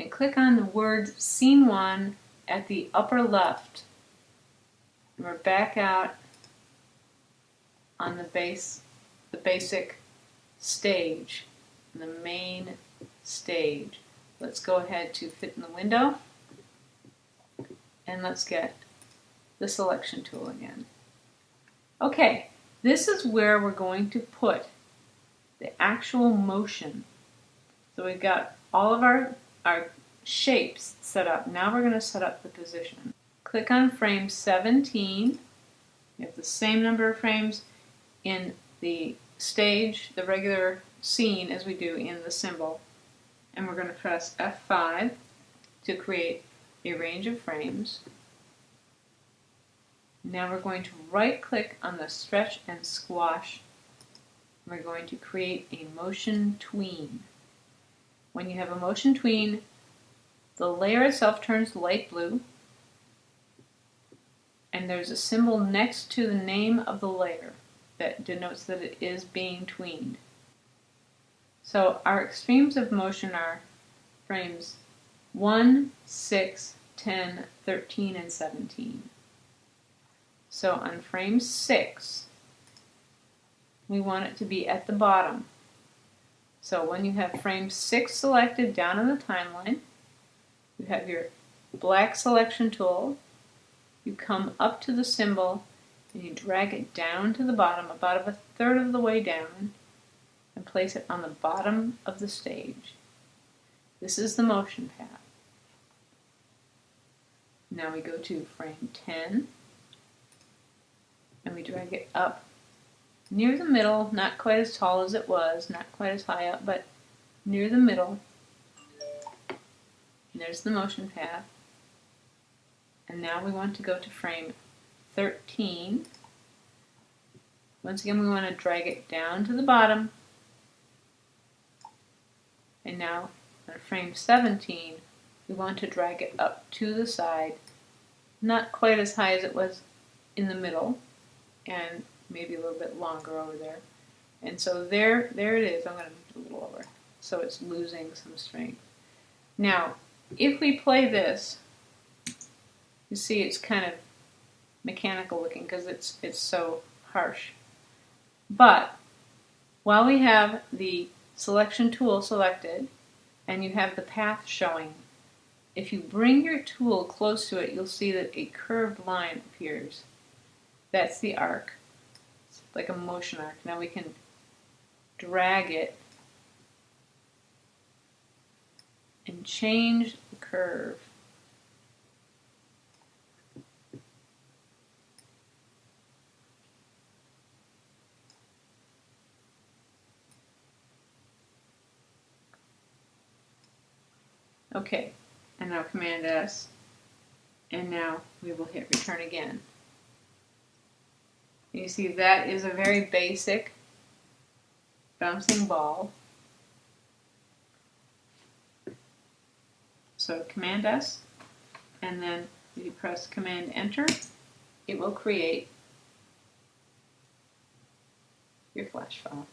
and click on the word Scene 1 at the upper left. And we're back out on the basic stage, the main stage. Let's go ahead to fit in the window, and let's get the selection tool again. Okay, this is where we're going to put the actual motion. So we've got all of our shapes set up. Now we're going to set up the position. Click on frame 17. We have the same number of frames in the stage, the regular scene, as we do in the symbol. And we're going to press F5 to create a range of frames. Now we're going to right click on the stretch and squash. We're going to create a motion tween. When you have a motion tween, the layer itself turns light blue, and there's a symbol next to the name of the layer that denotes that it is being tweened. So our extremes of motion are frames 1, 6, 10, 13, and 17. So on frame 6, we want it to be at the bottom. So when you have frame 6 selected down on the timeline, you have your black selection tool, you come up to the symbol and you drag it down to the bottom, about a third of the way down, and place it on the bottom of the stage. This is the motion path. Now we go to frame 10, and we drag it up near the middle, not quite as tall as it was, not quite as high up, but near the middle. And there's the motion path. And now we want to go to frame 13. Once again, we want to drag it down to the bottom. And now on frame 17, we want to drag it up to the side, not quite as high as it was in the middle, and maybe a little bit longer over there. And so there it is. I'm going to move it a little over so it's losing some strength. Now, if we play this, you see it's kind of mechanical looking because it's so harsh. But while we have the selection tool selected and you have the path showing, if you bring your tool close to it, you'll see that a curved line appears. That's the arc. It's like a motion arc. Now we can drag it and change the curve. Okay, and now Command S, and now we will hit return again. You see that is a very basic bouncing ball. So Command S, and then if you press Command Enter, it will create your flash file.